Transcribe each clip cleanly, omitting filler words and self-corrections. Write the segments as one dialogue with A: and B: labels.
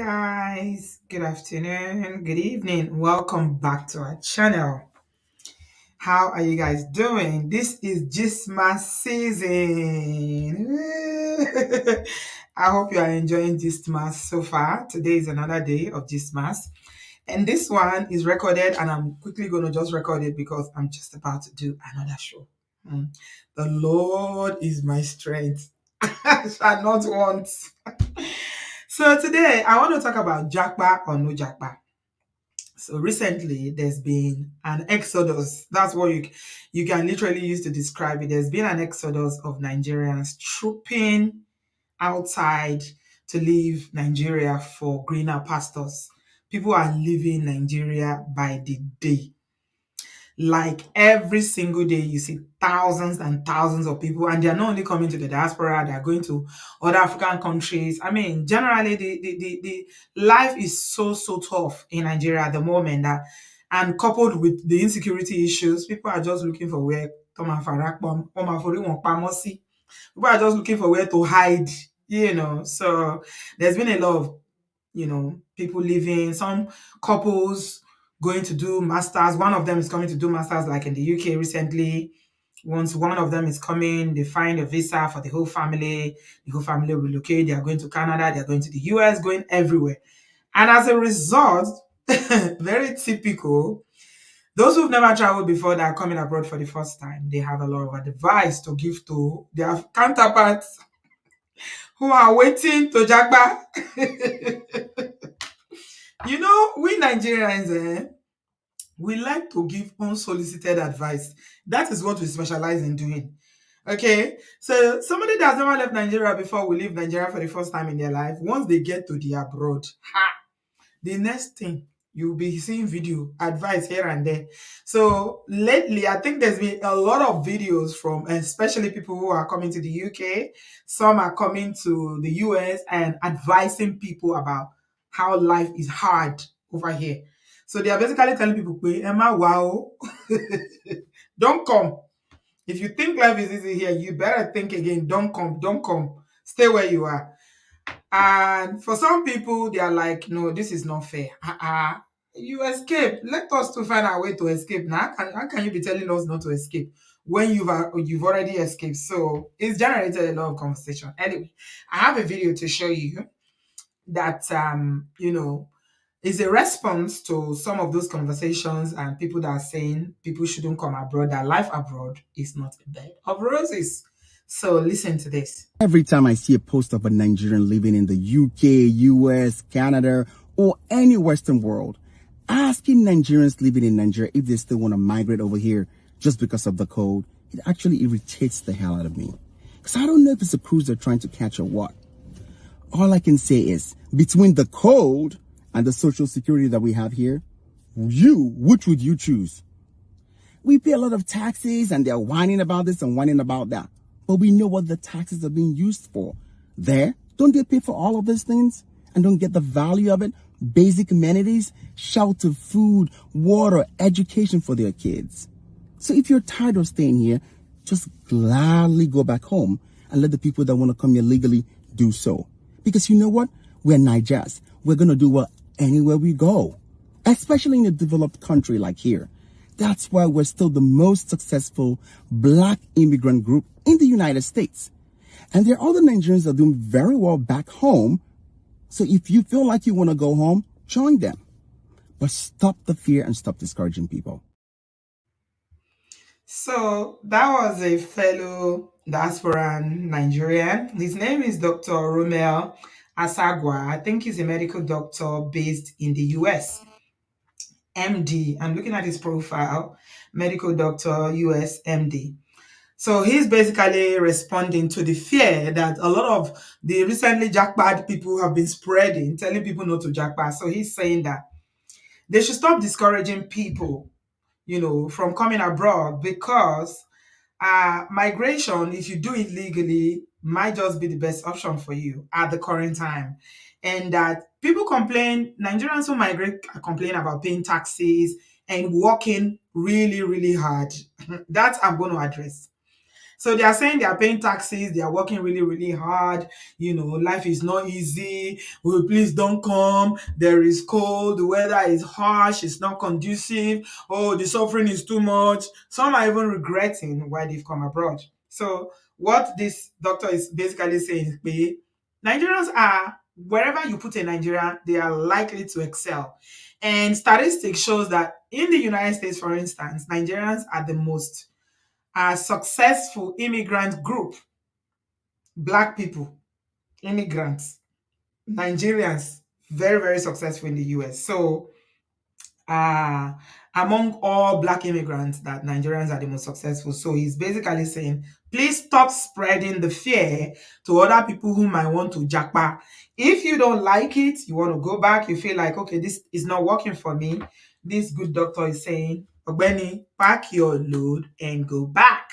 A: guys, good afternoon, good evening. Welcome back to our channel. How are you guys doing? This is GISTMAS season. I hope you are enjoying GISTMAS so far. Today is another day of GISTMAS. And this one is recorded, and I'm quickly going to just record it because I'm just about to do another show. The Lord is my strength. I shall not want. So today I want to talk about JAPA or no JAPA. So recently there's been an exodus. That's what you can literally use to describe it. There's been an exodus of Nigerians trooping outside to leave Nigeria for greener pastures. People are leaving Nigeria by the day. Like every single day, you see thousands and thousands of people, and they're not only coming to the diaspora, they're going to other African countries. I mean, generally, the life is so tough in Nigeria at the moment that, and coupled with the insecurity issues, people are just looking for where people are just looking for where to hide, So there's been a lot of people leaving, some couples going to do masters. One of them is coming to do masters like in the UK recently. Once one of them is coming, they find a visa for the whole family. The whole family relocate. They are going to Canada. They are going to the US, going everywhere. And as a result, very typical, those who've never traveled before that are coming abroad for the first time, they have a lot of advice to give to their counterparts who are waiting to jagba. We Nigerians, we like to give unsolicited advice. That is what we specialize in doing. Okay, so somebody that's never left Nigeria before will leave Nigeria for the first time in their life. Once they get to the abroad, the next thing you'll be seeing video advice here and there. So lately, I think there's been a lot of videos from especially people who are coming to the UK. Some are coming to the US and advising people about how life is hard over here. So they are basically telling people, Emma, wow, don't come. If you think life is easy here, you better think again. Don't come. Stay where you are. And for some people, they are like, no, this is not fair. You escape. Let us to find our way to escape. Now, how can you be telling us not to escape when you've already escaped? So it's generated a lot of conversation. Anyway, I have a video to show you that is a response to some of those conversations and people that are saying people shouldn't come abroad, that life abroad is not a bed of roses. So listen to this.
B: Every time I see a post of a Nigerian living in the UK, US, Canada, or any Western world, asking Nigerians living in Nigeria if they still want to migrate over here just because of the code, it actually irritates the hell out of me. Because I don't know if it's a cruise they're trying to catch or what. All I can say is, between the code and the social security that we have here, which would you choose? We pay a lot of taxes and they're whining about this and whining about that. But we know what the taxes are being used for. There, don't they pay for all of these things and don't get the value of it? Basic amenities, shelter, food, water, education for their kids. So if you're tired of staying here, just gladly go back home and let the people that want to come here legally do so. Because you know what? We're Nigerians. We're going to do well anywhere we go, especially in a developed country like here. That's why we're still the most successful Black immigrant group in the United States. And there are other Nigerians that are doing very well back home. So if you feel like you want to go home, join them. But stop the fear and stop discouraging people.
A: So that was a fellow diasporan Nigerian. His name is Dr. Romel Asagwa. I think he's a medical doctor based in the US. MD. I'm looking at his profile, medical doctor, US MD. So he's basically responding to the fear that a lot of the recently jackpot people have been spreading, telling people not to jackpot. So he's saying that they should stop discouraging people, from coming abroad because migration, if you do it legally, might just be the best option for you at the current time. And that people complain, Nigerians who migrate complain about paying taxes and working really, really hard. That I'm going to address. So they are saying they are paying taxes, they are working really, really hard. Life is not easy. Well, please don't come. There is cold, the weather is harsh, it's not conducive. Oh, the suffering is too much. Some are even regretting why they've come abroad. So what this doctor is basically saying is, Nigerians are, wherever you put a Nigerian, they are likely to excel. And statistics shows that in the United States, for instance, Nigerians are the most successful immigrant group. Black people, immigrants, Nigerians, very, very successful in the US. So uh, among all black immigrants, that Nigerians are the most successful. So he's basically saying, please stop spreading the fear to other people who might want to japa. If you don't like it, you want to go back, you feel like, okay, this is not working for me. This good doctor is saying, Ogbeni, pack your load and go back.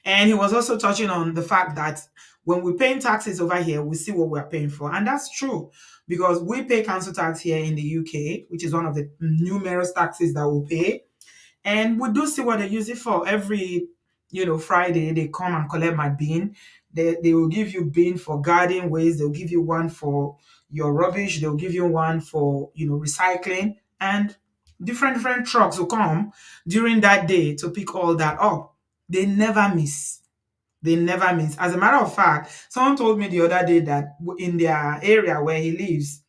A: And he was also touching on the fact that when we're paying taxes over here, we see what we're paying for. And that's true because we pay council tax here in the UK, which is one of the numerous taxes that we pay. And we do see what they use it for. Every, Friday, they come and collect my bin. They will give you bin for garden waste. They'll give you one for your rubbish. They'll give you one for, recycling. And different trucks will come during that day to pick all that up. They never miss. They never miss. As a matter of fact, someone told me the other day that in their area where he lives,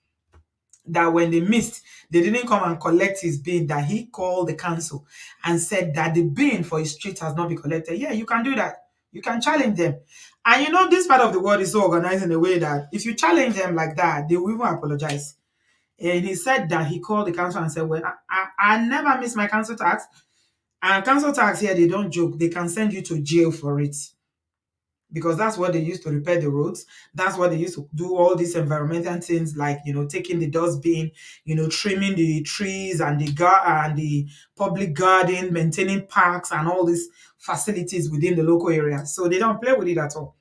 A: that when they missed, they didn't come and collect his bin, that he called the council and said that the bin for his street has not been collected. Yeah, you can do that. You can challenge them. And this part of the world is so organized in a way that if you challenge them like that, they will even apologize. And he said that he called the council and said, well, I never miss my council tax. And council tax here, they don't joke. They can send you to jail for it, because that's what they use to repair the roads. That's what they use to do all these environmental things, like taking the dustbin, trimming the trees and the public garden, maintaining parks and all these facilities within the local area. So they don't play with it at all.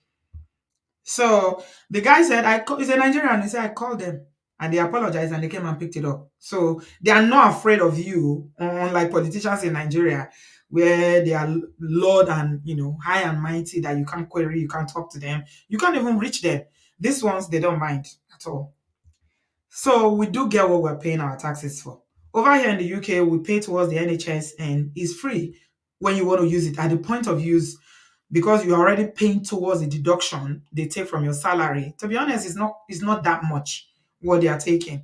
A: So the guy said, he's a Nigerian. He said, I called them and they apologized and they came and picked it up. So they are not afraid of you, unlike politicians in Nigeria, where they are Lord and, high and mighty, that you can't query, you can't talk to them, you can't even reach them. These ones, they don't mind at all. So we do get what we're paying our taxes for. Over here in the UK, we pay towards the NHS and it's free when you want to use it. At the point of use, because you're already paying towards the deduction they take from your salary. To be honest, it's not that much what they are taking.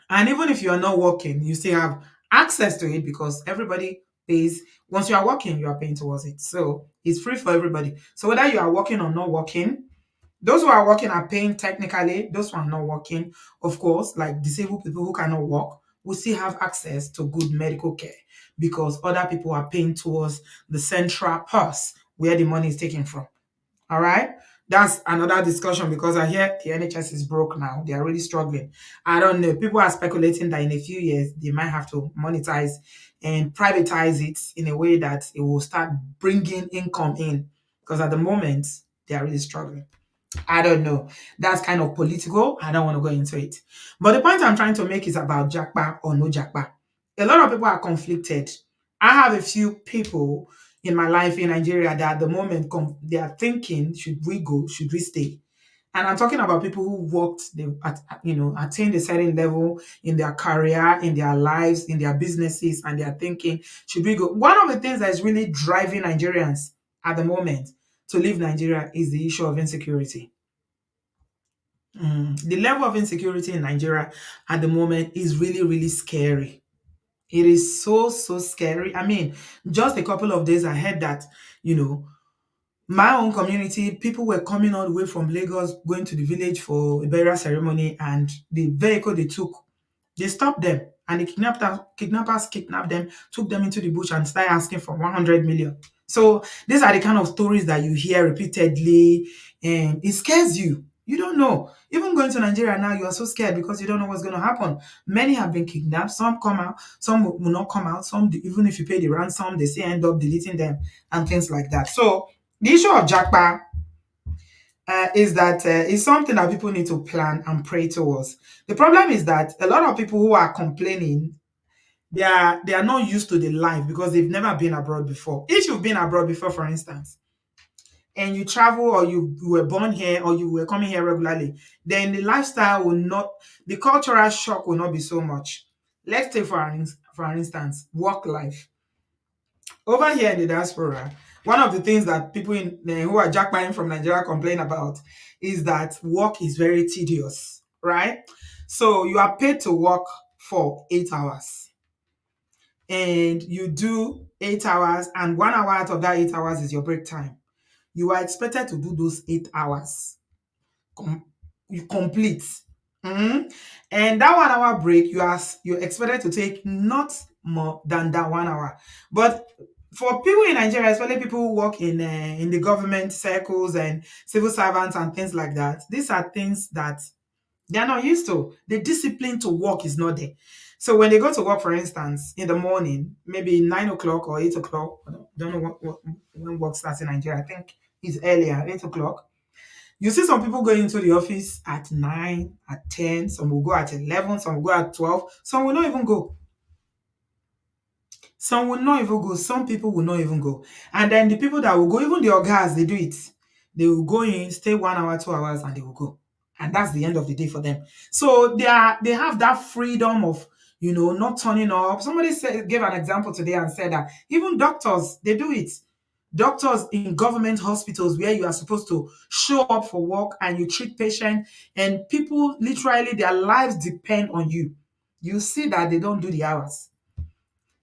A: And even if you are not working, you still have access to it because everybody pays. Once you are working, you are paying towards it. So it's free for everybody. So whether you are working or not working, those who are working are paying technically. Those who are not working, of course, like disabled people who cannot work, will still have access to good medical care because other people are paying towards the central purse where the money is taken from. All right. That's another discussion because I hear the NHS is broke now. They are really struggling. I don't know. People are speculating that in a few years they might have to monetize and privatize it in a way that it will start bringing income in, because at the moment they are really struggling. I don't know. That's kind of political. I don't want to go into it. But the point I'm trying to make is about JAPA or no JAPA. A lot of people are conflicted. I have a few people in my life in Nigeria that at the moment they are thinking, should we go? Should we stay? And I'm talking about people who worked, attained a certain level in their career, in their lives, in their businesses, and they are thinking, should we go? One of the things that is really driving Nigerians at the moment to leave Nigeria is the issue of insecurity. The level of insecurity in Nigeria at the moment is really, really scary. It is so, so scary. I mean, just a couple of days I heard that, you know, my own community, people were coming all the way from Lagos, going to the village for a burial ceremony, and the vehicle they took, they stopped them, and the kidnappers kidnapped them, took them into the bush, and started asking for 100 million. So these are the kind of stories that you hear repeatedly, and it scares you. You don't know. Even going to Nigeria now, you are so scared because you don't know what's going to happen. Many have been kidnapped. Some come out. Some will not come out. Some, even if you pay the ransom, they still end up deleting them and things like that. So the issue of JAPA is that it's something that people need to plan and pray towards. The problem is that a lot of people who are complaining, they are not used to the life because they've never been abroad before. If you've been abroad before, for instance, and you travel, or you were born here, or you were coming here regularly, then the lifestyle will not, the cultural shock will not be so much. Let's take for an instance, work life. Over here in the diaspora, one of the things that people who are jackpotting from Nigeria complain about is that work is very tedious, right? So you are paid to work for 8 hours, and you do 8 hours, and 1 hour out of that 8 hours is your break time. You are expected to do those 8 hours com- you complete. Mhm. And that 1 hour break, you're expected to take not more than that 1 hour. But for people in Nigeria, especially people who work in the government circles and civil servants and things like that, these are things that they are not used to. The discipline to work is not there. So when they go to work, for instance, in the morning, maybe 9 o'clock or 8 o'clock, I don't know when work starts in Nigeria. I think it's earlier, 8 o'clock. You see some people going into the office at 9, at 10, some will go at 11, some will go at 12, some will not even go. Some will not even go. Some people will not even go. And then the people that will go, even the orgas, they do it. They will go in, stay 1 hour, 2 hours, and they will go. And that's the end of the day for them. So they have that freedom of, not turning up. Somebody gave an example today and said that even doctors, they do it. Doctors in government hospitals where you are supposed to show up for work and you treat patients, and people literally their lives depend on you. You see that they don't do the hours.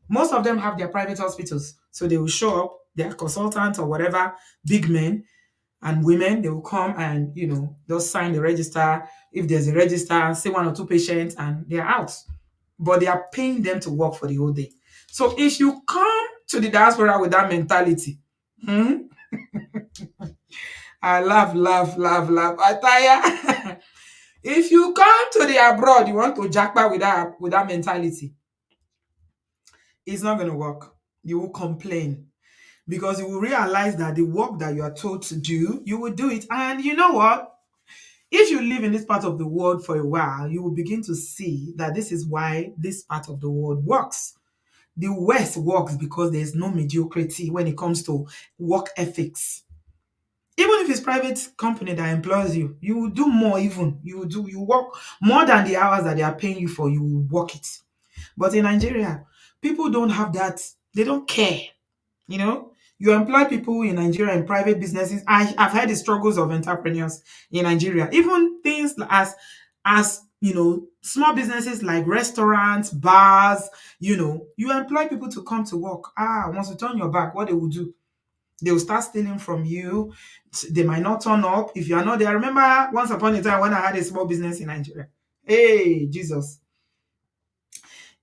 A: Most of them have their private hospitals, so they will show up, their consultants or whatever, big men and women, they will come and they'll sign the register. If there's a register, say one or two patients, and they're out. But they are paying them to work for the whole day. So if you come to the diaspora with that mentality, I laugh, laugh, laugh, laugh. I tire. If you come to the abroad, you want to jackpot with that mentality, it's not going to work. You will complain because you will realize that the work that you are told to do, you will do it. And you know what? If you live in this part of the world for a while, you will begin to see that this is why this part of the world works. The West works because there's no mediocrity when it comes to work ethics. Even if it's private company that employs you, you will do more. Even you work more than the hours that they are paying you for. You will work it. But in Nigeria, people don't have that. They don't care. You employ people in Nigeria in private businesses. I've heard the struggles of entrepreneurs in Nigeria. Even things as small businesses like restaurants, bars. You employ people to come to work. Once you turn your back, what they will do? They will start stealing from you. They might not turn up if you are not there. I remember once upon a time when I had a small business in Nigeria. Hey, Jesus.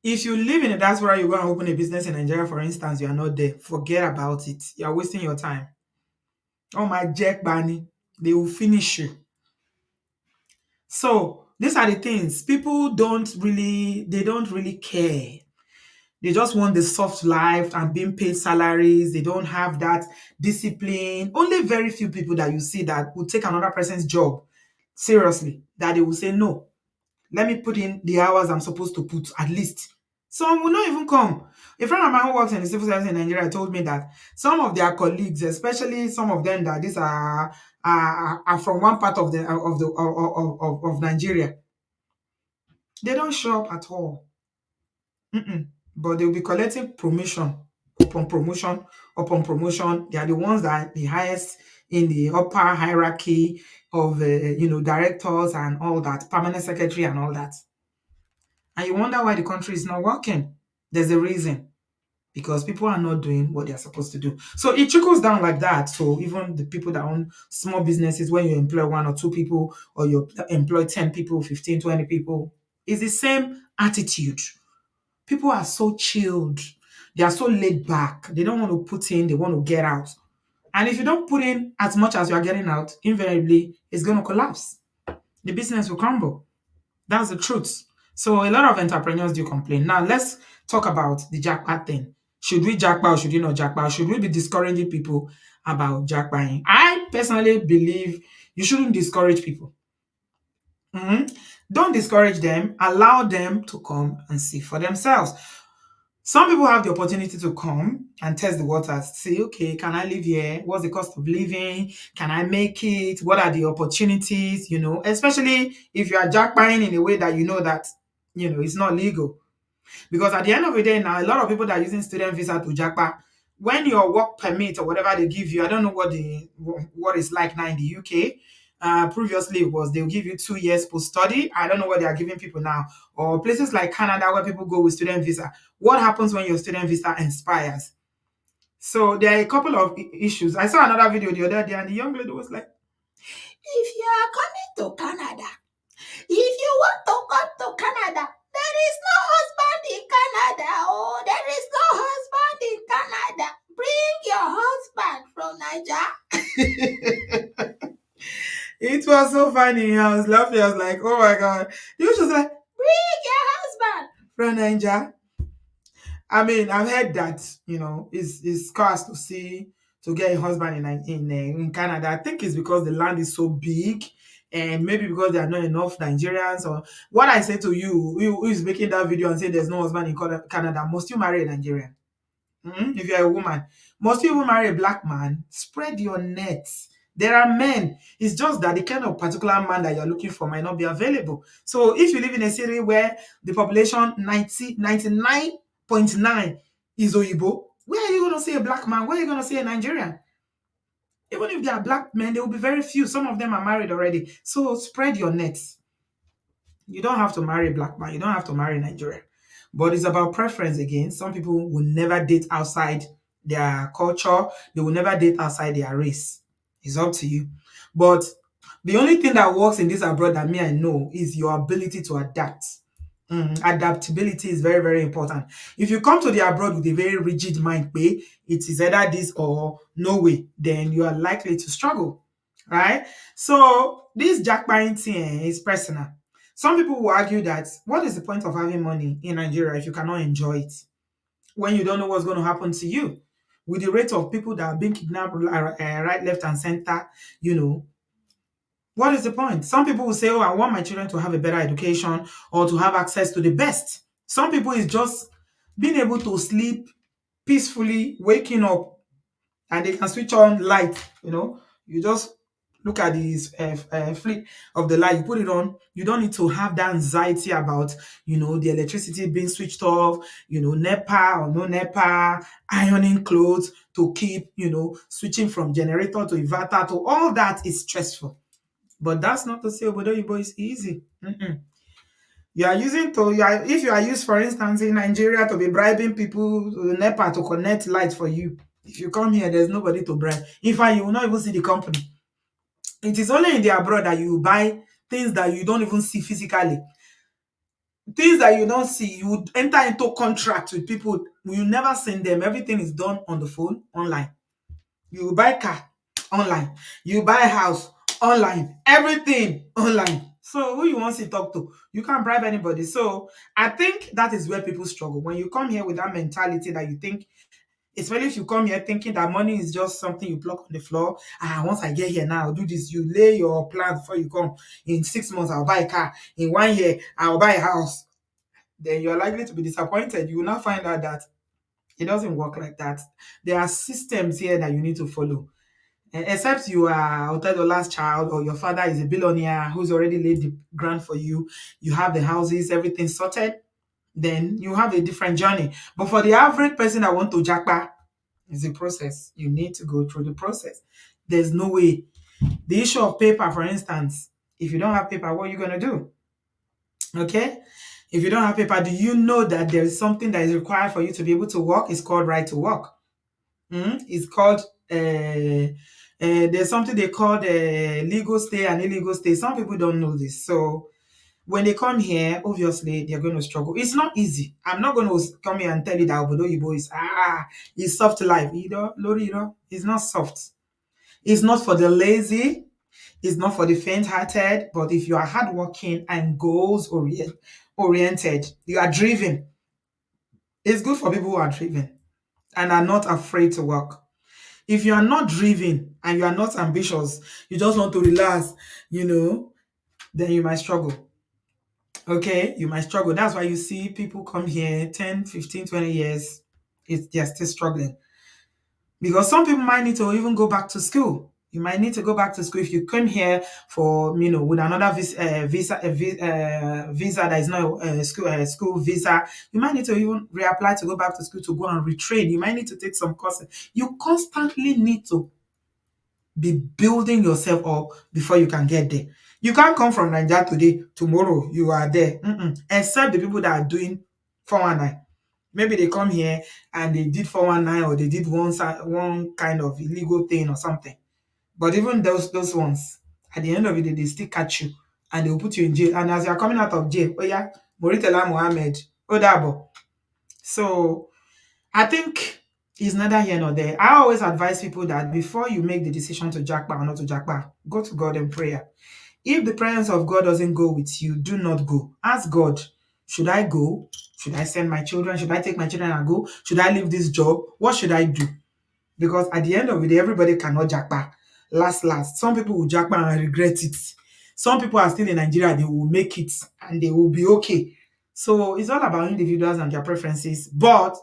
A: If you live in a diaspora, you go and open a business in Nigeria, for instance, you are not there. Forget about it. You are wasting your time. Oh my Jack Barney, they will finish you. So these are the things. People they don't really care. They just want the soft life and being paid salaries. They don't have that discipline. Only very few people that you see that will take another person's job seriously, that they will say, no, let me put in the hours I'm supposed to put at least. Some will not even come. A friend of mine who works in the civil service in Nigeria told me that some of their colleagues, especially some of them that these are from one part of Nigeria, they don't show up at all. But they'll be collecting promotion upon promotion upon promotion. They are the ones that are the highest in the upper hierarchy of directors and all that, permanent secretary and all that. And you wonder why the country is not working. There's a reason. Because people are not doing what they're supposed to do. So it trickles down like that. So even the people that own small businesses, when you employ one or two people, or you employ 10 people, 15, 20 people, it's the same attitude. People are so chilled. They are so laid back. They don't want to put in, they want to get out. And if you don't put in as much as you are getting out, invariably, it's going to collapse. The business will crumble. That's the truth. So a lot of entrepreneurs do complain. Now let's talk about the jackpot thing. Should we jackpot or should we not jackpot? Should we be discouraging people about jackpotting? I personally believe you shouldn't discourage people. Don't discourage them. Allow them to come and see for themselves. Some people have the opportunity to come and test the waters, say, okay, can I live here? What's the cost of living? Can I make it? What are the opportunities? Especially if you are jackpying in a way that you know that, it's not legal. Because at the end of the day now, a lot of people that are using student visa to japa, when your work permit or whatever they give you, I don't know what it's like now in the UK. Previously, it was they'll give you 2 years post study. I don't know what they are giving people now, or places like Canada where people go with student visa. What happens when your student visa expires? So there are a couple of issues. I saw another video the other day, and the young lady was like, "If you are coming to Canada, if you want to come to Canada, there is no husband in Canada. Oh, there is no husband in Canada. Bring your husband from Niger." It was so funny. I was laughing. I was like, oh my God. You was just like, bring your husband from Niger. I mean, I've heard that, it's scarce to get a husband in Canada. I think it's because the land is so big, and maybe because there are not enough Nigerians. Or what I say to you, who is making that video and saying there's no husband in Canada, must you marry a Nigerian? If you're a woman, must you even marry a black man? Spread your nets. There are men. It's just that the kind of particular man that you're looking for might not be available. So if you live in a city where the population 99.9 is Oyinbo, where are you going to see a black man? Where are you going to see a Nigerian? Even if they are black men, there will be very few. Some of them are married already. So spread your nets. You don't have to marry a black man. You don't have to marry Nigeria. But it's about preference again. Some people will never date outside their culture. They will never date outside their race. It's up to you. But the only thing that works in this abroad that me I know is your ability to adapt. Adaptability is very, very important. If you come to the abroad with a very rigid mind, it is either this or no way, then you are likely to struggle, right? So this jackpine thing is personal. Some people will argue that what is the point of having money in Nigeria if you cannot enjoy it when you don't know what's going to happen to you? With the rate of people that are being kidnapped right, left, and center, what is the point? Some people will say, oh, I want my children to have a better education or to have access to the best. Some people is just being able to sleep peacefully, waking up, and they can switch on light. You just look at this flick of the light, you put it on. You don't need to have that anxiety about the electricity being switched off, NEPA or no NEPA, ironing clothes to keep switching from generator to inverter to all that is stressful. But that's not to say Obodo is easy. If you are used, for instance, in Nigeria to be bribing people to the NEPA to connect light for you. If you come here, there's nobody to bribe. In fact, you will not even see the company. It is only in the abroad that you buy things that you don't even see physically. Things that you don't see, you would enter into contract with people. You never send them. Everything is done on the phone, online. You buy car, online. You buy house, online. Everything, online. So who you want to talk to? You can't bribe anybody. So I think that is where people struggle. When you come here with that mentality that you think, especially if you come here thinking that money is just something you plug on the floor. Once I get here now, I'll do this. You lay your plan before you come. In 6 months, I'll buy a car. In 1 year, I'll buy a house. Then you're likely to be disappointed. You will not find out that it doesn't work like that. There are systems here that you need to follow. Except you are Otedola's child or your father is a billionaire who's already laid the ground for you. You have the houses, everything sorted. Then you have a different journey. But for the average person that want to jackpot, it's a process. You need to go through the process. There's no way. The issue of paper, for instance, if you don't have paper, what are you going to do? Okay? If you don't have paper, do you know that there is something that is required for you to be able to work? It's called right to work. It's called, there's something they call legal stay and illegal stay. Some people don't know this. So when they come here, obviously they're going to struggle. It's not easy. I'm not going to come here and tell you that Obodo is it's soft life. Lori, it's not soft. It's not for the lazy. It's not for the faint-hearted. But if you are hardworking and goals oriented, you are driven. It's good for people who are driven and are not afraid to work. If you are not driven and you are not ambitious, you just want to relax, then you might struggle. Okay, you might struggle. That's why you see people come here 10, 15, 20 years, they're still struggling. Because some people might need to even go back to school. You might need to go back to school if you come here for, with another visa that is not a school visa. You might need to even reapply to go back to school to go and retrain. You might need to take some courses. You constantly need to be building yourself up before you can get there. You can't come from Nigeria today, tomorrow you are there. Except the people that are doing 419. Maybe they come here and they did 419 or they did one kind of illegal thing or something. But even those ones, at the end of the day, they still catch you and they will put you in jail. And as you are coming out of jail, oh yeah, Moritela Mohammed, Odabo. So I think it's neither here nor there. I always advise people that before you make the decision to jackpot or not to jackpot, go to God in prayer. If the presence of God doesn't go with you, do not go. Ask God, should I go? Should I send my children? Should I take my children and go? Should I leave this job? What should I do? Because at the end of the day, everybody cannot jackpot. Last. Some people will jackpot and regret it. Some people are still in Nigeria, they will make it and they will be okay. So it's all about individuals and their preferences. But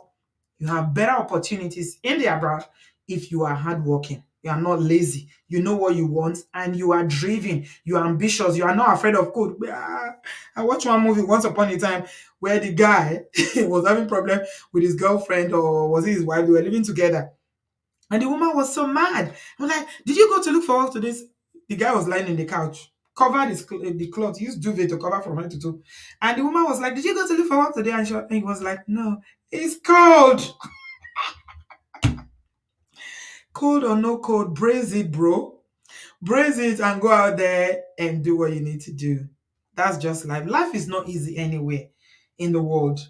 A: you have better opportunities in the abroad if you are hardworking. You are not lazy. You know what you want and you are driven. You are ambitious. You are not afraid of code. I watched one movie once upon a time where the guy was having problem with his girlfriend, or was it his wife? They were living together. And the woman was so mad. I'm like, did you go to look for work today? The guy was lying in the couch, covered the cloth, used duvet to cover from head to toe. And the woman was like, did you go to look for work today? And he was like, no, it's cold. Cold or no cold, brace it, bro. Brace it and go out there and do what you need to do. That's just life. Life is not easy anywhere in the world.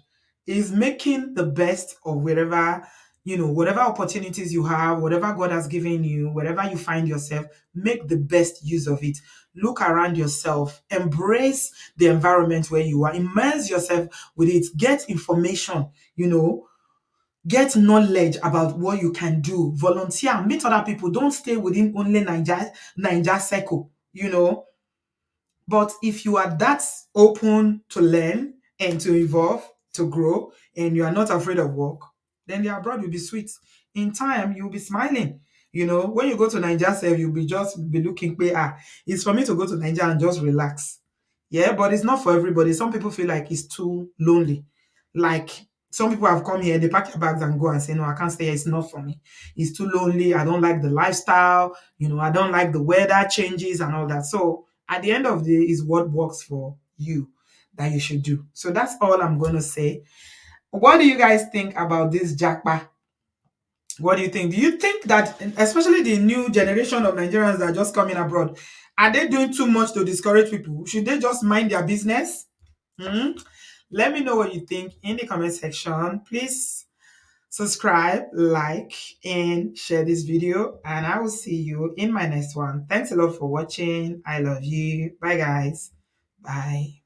A: It's making the best of whatever opportunities you have, whatever God has given you, wherever you find yourself, make the best use of it. Look around yourself, embrace the environment where you are, immerse yourself with it, get information, get knowledge about what you can do, volunteer, meet other people. Don't stay within only Niger circle, But if you are that open to learn and to evolve, to grow, and you are not afraid of work, then the abroad will be sweet. In time, you'll be smiling. When you go to Nigeria, you'll be looking, it's for me to go to Nigeria and just relax. Yeah, but it's not for everybody. Some people feel like it's too lonely. Like some people have come here, they pack their bags and go and say, no, I can't stay here. It's not for me. It's too lonely. I don't like the lifestyle. I don't like the weather changes and all that. So at the end of the day, is what works for you that you should do. So that's all I'm going to say. What do you guys think about this jackpot? What do you think? Do you think that, especially the new generation of Nigerians that are just coming abroad, are they doing too much to discourage people? Should they just mind their business? Let me know what you think in the comment section. Please subscribe, like, and share this video. And I will see you in my next one. Thanks a lot for watching. I love you. Bye, guys. Bye.